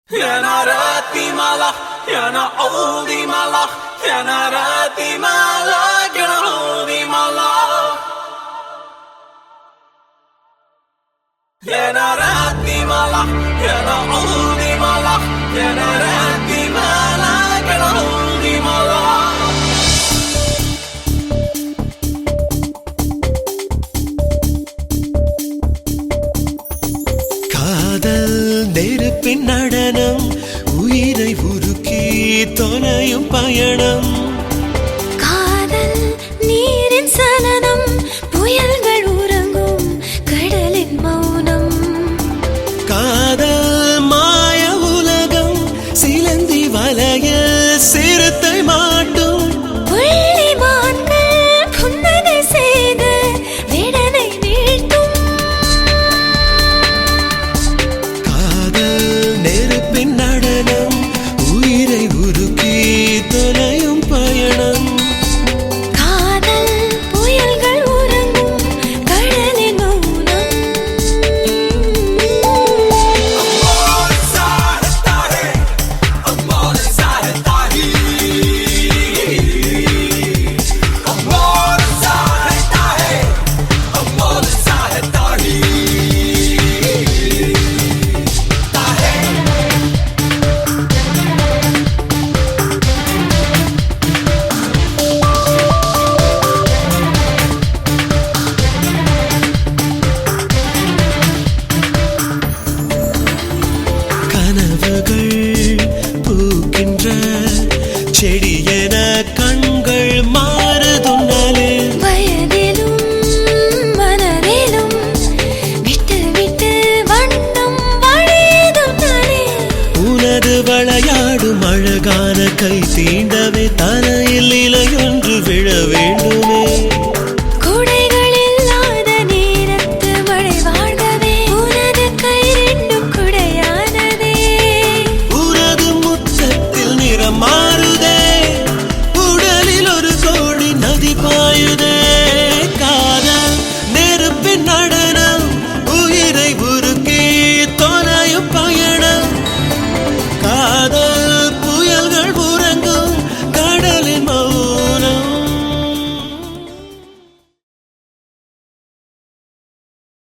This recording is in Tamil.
يا ناراتي مالح يا نعودي مالح يا ناراتي مالك يا نعودي مالح يا ناراتي مالح يا نعودي مالح يا ناراتي مالك يا نعودي مالح காதல் நெருப்பின் நடனம் உயிரை உருக்கி தொலையும் பயணம் காதல் நீரின் சலனம் புயல்கள் உறங்கும் கடலின் மௌனம் காதல் மாய உலகம் சிலந்தி வலைய சிறுத்தை மாட்டும் புள்ளிமான்கள் புன்னகை செய்து விடனை வீழ்த்தும் காதல் நெருப்பின் நடனம் உயிரை உருக்கி தொலையும் பயணம் காதல் புயல்கள் உறங்கும் கடலின் மௌனம் கனவுகள் பூக்கின்ற செடியென கண்கள் மாறுதுன்னாலே வயதிலும் மனதிலும் விட்டு விட்டு வண்ணம் வழிதும் நானே உனது விளையாடும் அழகான கை தீண்ட